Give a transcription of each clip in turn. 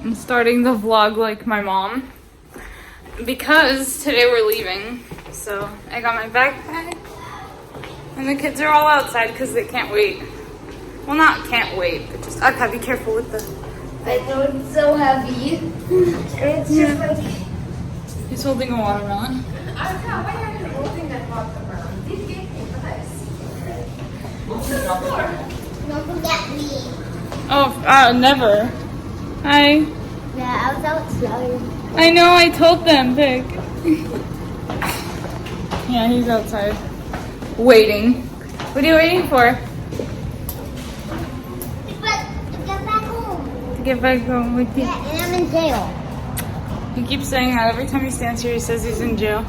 I'm starting the vlog like my mom because today we're leaving. So I got my backpack and the kids are all outside because they can't wait. Well, not can't wait, but just, okay, be careful with the... I know it's so heavy. And it's just like... He's holding a watermelon. I don't know, why are you holding that watermelon? Did you get me for this? Don't forget me. Oh, never. Hi. Yeah, I was outside. I know, I told them, Vic. Yeah, he's outside. Waiting. What are you waiting for? To get back home. To get back home with you. Yeah, and I'm in jail. He keeps saying that every time he stands here, he says he's in jail.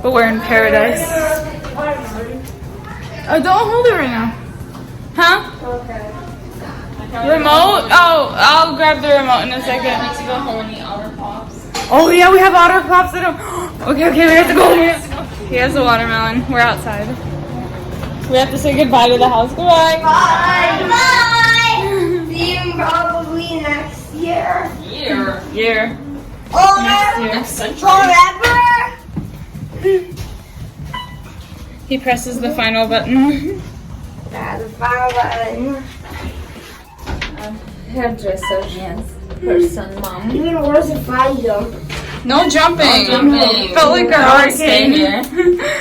But we're in paradise. Oh, don't hold it right now. Huh? Okay. Remote? Oh, I'll grab the remote in a second. I need to go home and eat Otter Pops. Oh yeah, we have Otter Pops at home. Okay, we have to go. He has a watermelon. We're outside. We have to say goodbye to the house. Goodbye. Bye. Bye. See you probably next year. Year. Or Next forever. He presses the final button. Yeah, the final button. Hairdresser, yes. Person, mom. Even worse if I jump. No jumping. Felt like a hurricane.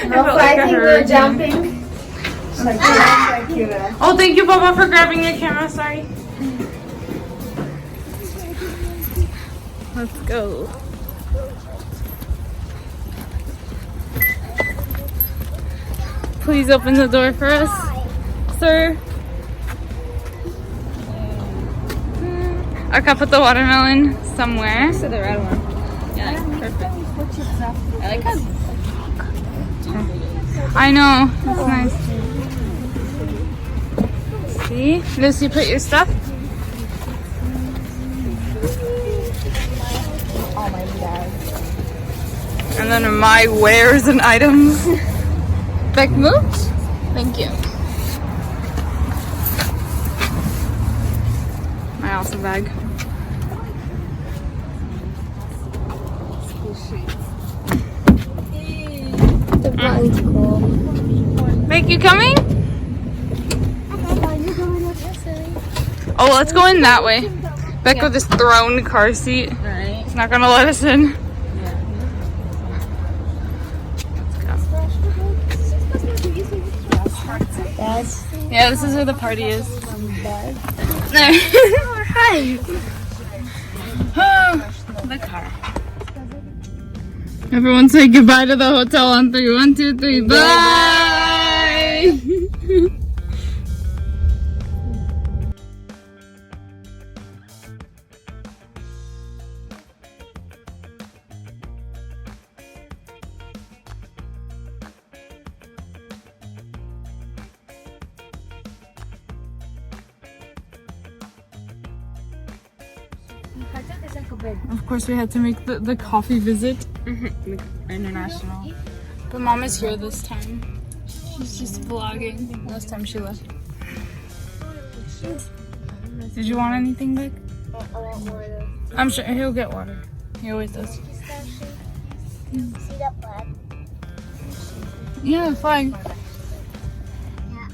No fighting or jumping. Oh, thank you, Baba, for grabbing the camera. Sorry. Let's go. Please open the door for us, sir. Okay, put the watermelon somewhere. To the red one. Yeah, perfect. I like how. I know. That's nice. See? Lucy, put your stuff. Oh my god. And then my wares and items. Beck moves? Thank you. My awesome bag. The button's cool. Beck, you coming? Oh, let's go in that way. Beck with this thrown car seat. Right. It's not gonna let us in. Yes. Yeah, this is where the party is. There. Hi. Oh, the car. Everyone say goodbye to the hotel on 3. 1, 2, 3. Bye. Of course, we had to make the coffee visit. International. But Mom is here this time. She's just vlogging. Last time she left. Did you want anything, Vic? I want water. I'm sure he'll get water. He always does. See that flag? Yeah, flag. Yeah.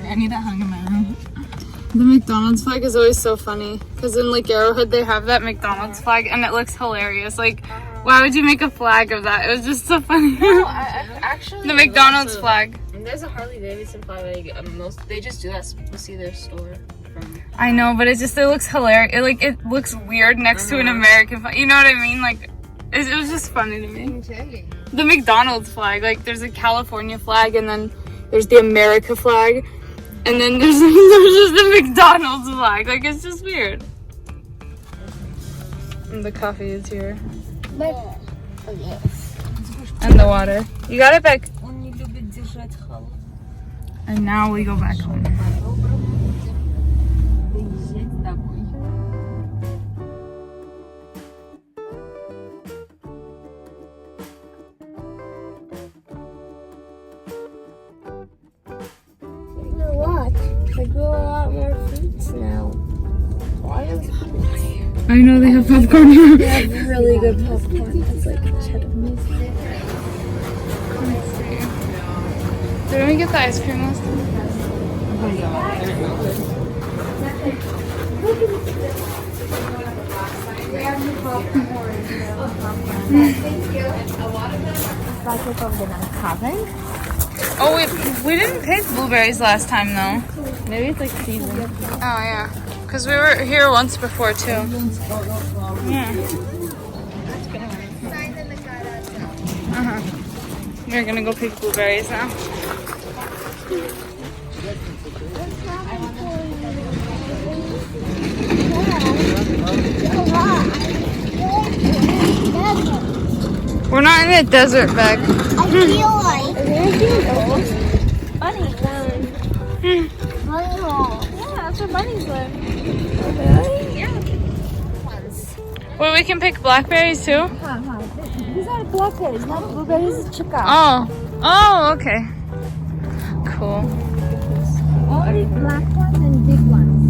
I need that hung in my room. The McDonald's flag is always so funny because in Lake Arrowhead they have that McDonald's flag and it looks hilarious. Like, why would you make a flag of that? It was just so funny. No, I actually. The McDonald's flag. There's a Harley Davidson flag. Like they just do that to see their store. I know, but it looks hilarious. It looks weird next to an American flag. You know what I mean? Like, it was just funny to me. The McDonald's flag. Like, there's a California flag and then there's the America flag. And then there's just the McDonald's flag. Like, it's just weird. And the coffee is here. Oh, yes. And the water. You got it, Beck? And now we go back home. What? They grow a lot more fruits now. I know they have popcorn here. They have really good popcorn. It's like cheddar. Didn't we get the ice cream last time? Like of the Unpacking. Oh, we didn't pick blueberries last time though. Maybe it's like season. Oh yeah, because we were here once before too. Yeah. We're gonna go pick blueberries now. We're not in the desert, Beck. I feel like bunny. Bunny hole. Yeah, that's where bunnies live. Really? Yeah. Well, we can pick blackberries too. These are blackberries, not blueberries. Chica. Oh, okay. Cool. Only black ones and big ones.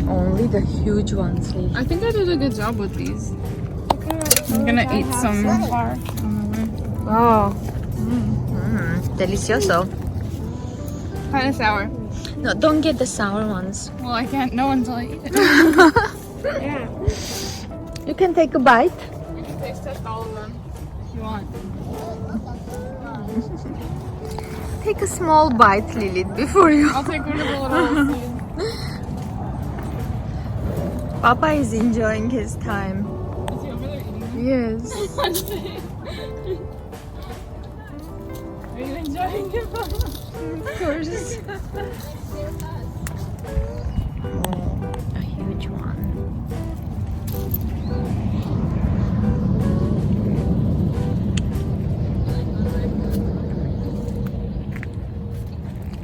Only the huge ones. I think I did a good job with these. I'm gonna eat some. Oh. Delicioso. Kind of sour. No, don't get the sour ones. Well, I can't know until I eat it. Yeah. You can take a bite. We can taste test all of them if you want. Take a small bite, Lilyth, before you. I'll take one of the little seeds. Papa is enjoying his time. Is he over there eating them? Yes. Are you enjoying it? Of course. A huge one.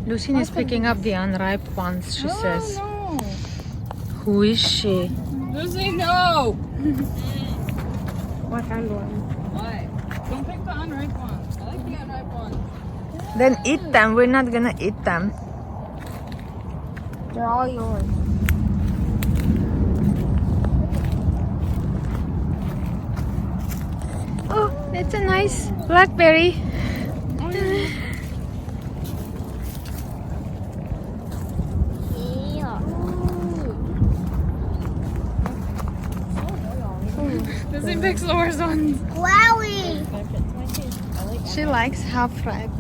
Lucine is picking up the unripe ones, she says. No. Who is she? Lucy, no! What kind of one? Why? Don't pick the unripe ones. I like the unripe ones. Then eat them. We're not gonna eat them. They're all yours. Oh, it's a nice blackberry. Lucy picks the worst ones. Wowie! She likes half ripe.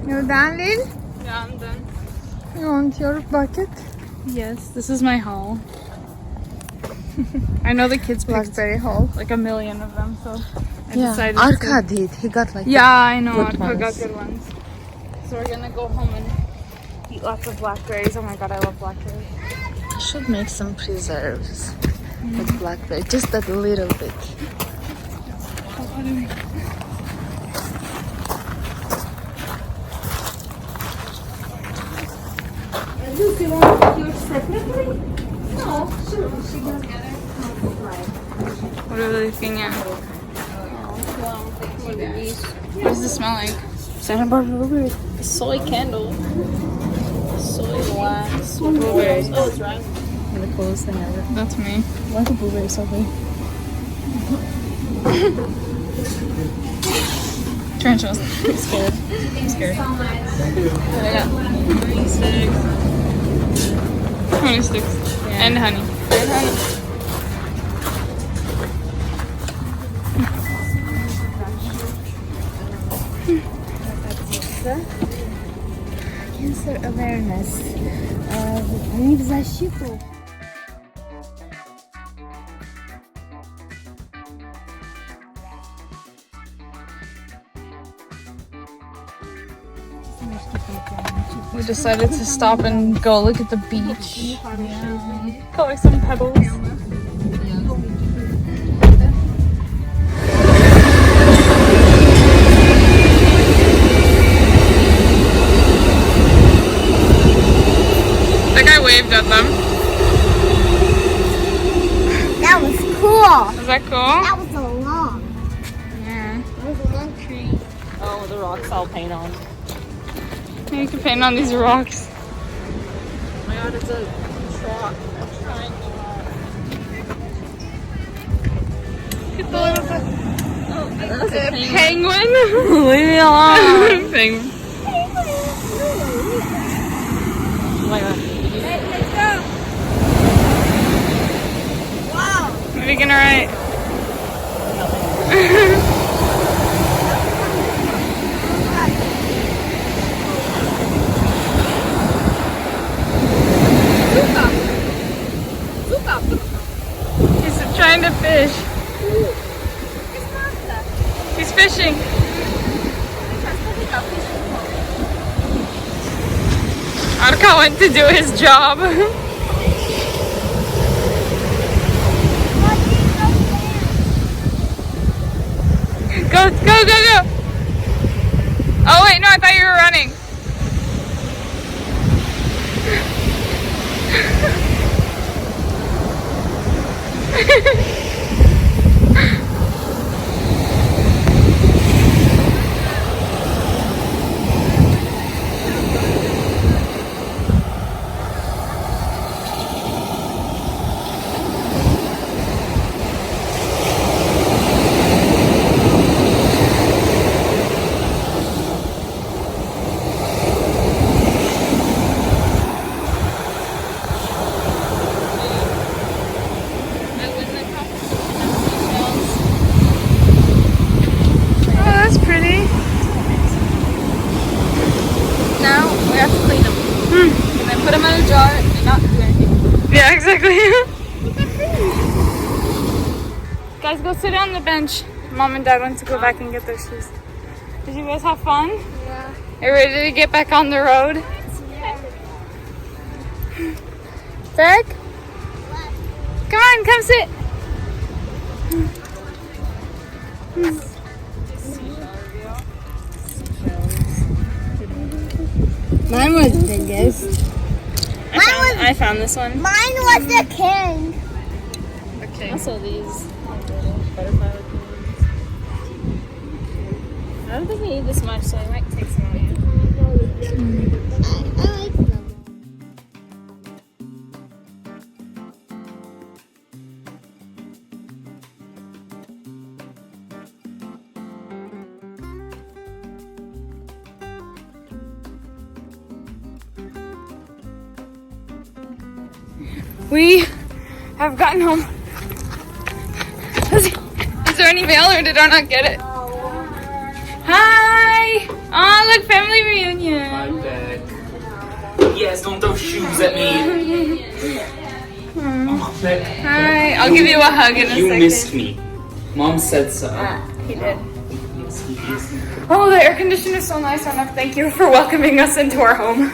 You done, Lil? Yeah, I'm done. You want your bucket? Yes, this is my haul. I know the kids picked Blackberry haul. like a million of them, so I Yeah, decided Arka did. He got like Yeah, I know. good I got ones. good ones. So we're gonna go home and eat lots of blackberries. Oh my god, I love blackberries. I should make some preserves with blackberry, just a little bit. Do you want yours separately? No, sure. She goes together. What are they looking at? What does this smell like? Santa Barbara blueberry. Soy candle. Soy wax. Blueberries. Oh, it's right. The coolest thing ever. That's me. I like a blueberry so big. Tarantulas. I'm scared. I'm scared. What I got? 20 sticks. Yeah. And honey. And honey. Cancer awareness. Они в защиту. We decided to stop and go look at the beach. Collect some pebbles. That guy waved at them. That was cool. Was that cool? That was a long. Yeah. That was a long tree. Oh, the rocks I'll paint on. You can paint on these rocks. Oh my god, it's a triangle. Look at the little That's a penguin. Leave me alone. Penguin. Oh my god. Hey, let's go. Wow. What are you gonna write? He's trying to fish. He's fishing. Arka went to do his job. Go, go, go, go. Oh wait, no, I thought you were running. Yeah, exactly. Guys, go sit on the bench. Mom and Dad went to go back and get their shoes. Did you guys have fun? Yeah. Are you ready to get back on the road? Beck? Come on, come sit. Mine was the biggest. I found this one. Mine was the king. Okay. Also these butterfly raccoons. I don't think we need this much, so I might take some out. I like them. We have gotten home. Is there any mail or did I not get it? Hi! Oh, look, family reunion. I'm back. Yes, don't throw shoes at me. Oh, Beck. Hi, I'll give you a hug in a You second. missed me. Mom said so. He did. Yes, he is. Oh, the air conditioner is so nice, Arnak. Thank you for welcoming us into our home.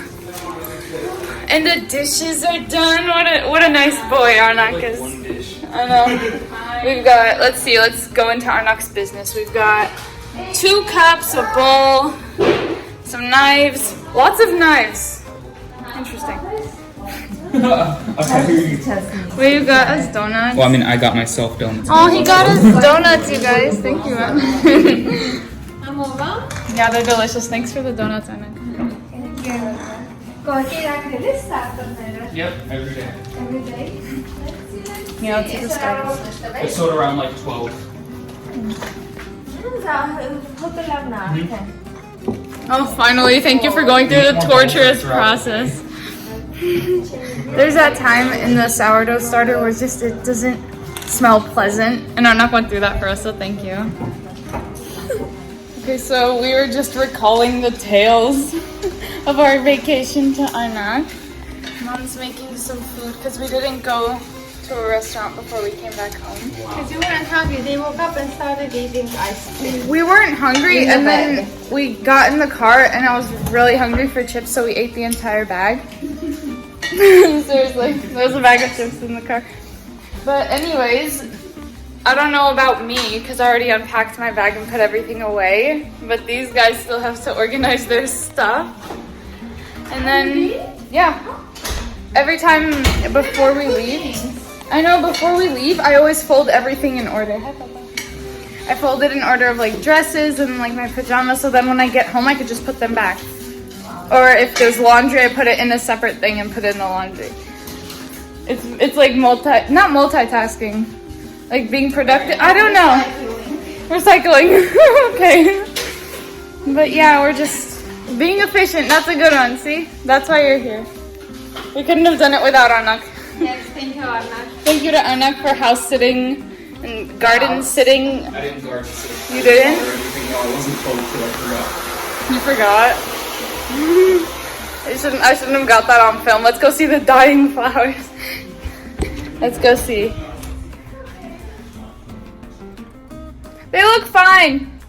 And the dishes are done. What a nice boy Arnak is. One dish. I know. We've got, let's see, let's go into Arnak's business. We've got 2 cups, a bowl, some knives, lots of knives. Interesting. We've got us donuts. Well, I mean, I got myself donuts. Oh, he got us donuts, you guys. Thank you, man. Yeah, they're delicious. Thanks for the donuts, Arnak. Yep, every day. Yeah, let's see the stars. I sold around like 12. Oh, finally, thank you for going through the torturous process. There's that time in the sourdough starter where just it doesn't smell pleasant, and Arnak went through that for us, so thank you. Okay, so we were just recalling the tales of our vacation to Arnak. Mom's making some food because we didn't go to a restaurant before we came back home. Because you weren't hungry. They woke up and started eating ice cream. We weren't hungry, In the and then bed. we got in the car, and I was really hungry for chips, so we ate the entire bag. Seriously, there's a bag of chips in the car. But anyways, I don't know about me, because I already unpacked my bag and put everything away, but these guys still have to organize their stuff. And then, yeah, every time before we leave, before we leave, I always fold everything in order. I fold it in order of like dresses and like my pajamas, so then when I get home I could just put them back. Or if there's laundry, I put it in a separate thing and put it in the laundry. It's like not multitasking, like being productive. I don't know. Recycling. Okay. But yeah, we're just being efficient. That's a good one. See, that's why you're here. We couldn't have done it without Anak. Yes, thank you, Anna. Thank you to Anak for house sitting and garden sitting. I didn't garden sit. You didn't? Or anything. No, I wasn't told till I forgot. You forgot? I shouldn't have got that on film. Let's go see the dying flowers. Let's go see. They look fine.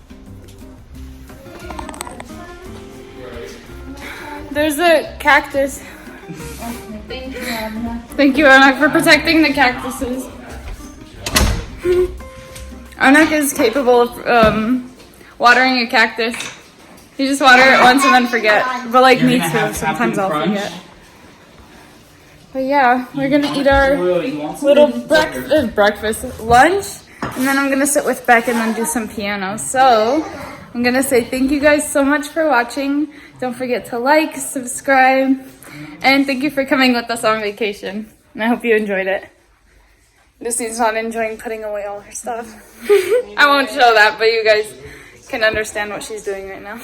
There's a cactus. Thank you, Anna. Thank you, Anak, for protecting the cactuses. Anak is capable of watering a cactus. You just water it once and then forget. But like me too, sometimes I'll forget. But yeah, we're gonna eat our little breakfast, lunch, and then I'm gonna sit with Beck and then do some piano. So I'm gonna say thank you guys so much for watching. Don't forget to like, subscribe, and thank you for coming with us on vacation. And I hope you enjoyed it. Lucy's not enjoying putting away all her stuff. I won't show that, but you guys can understand what she's doing right now.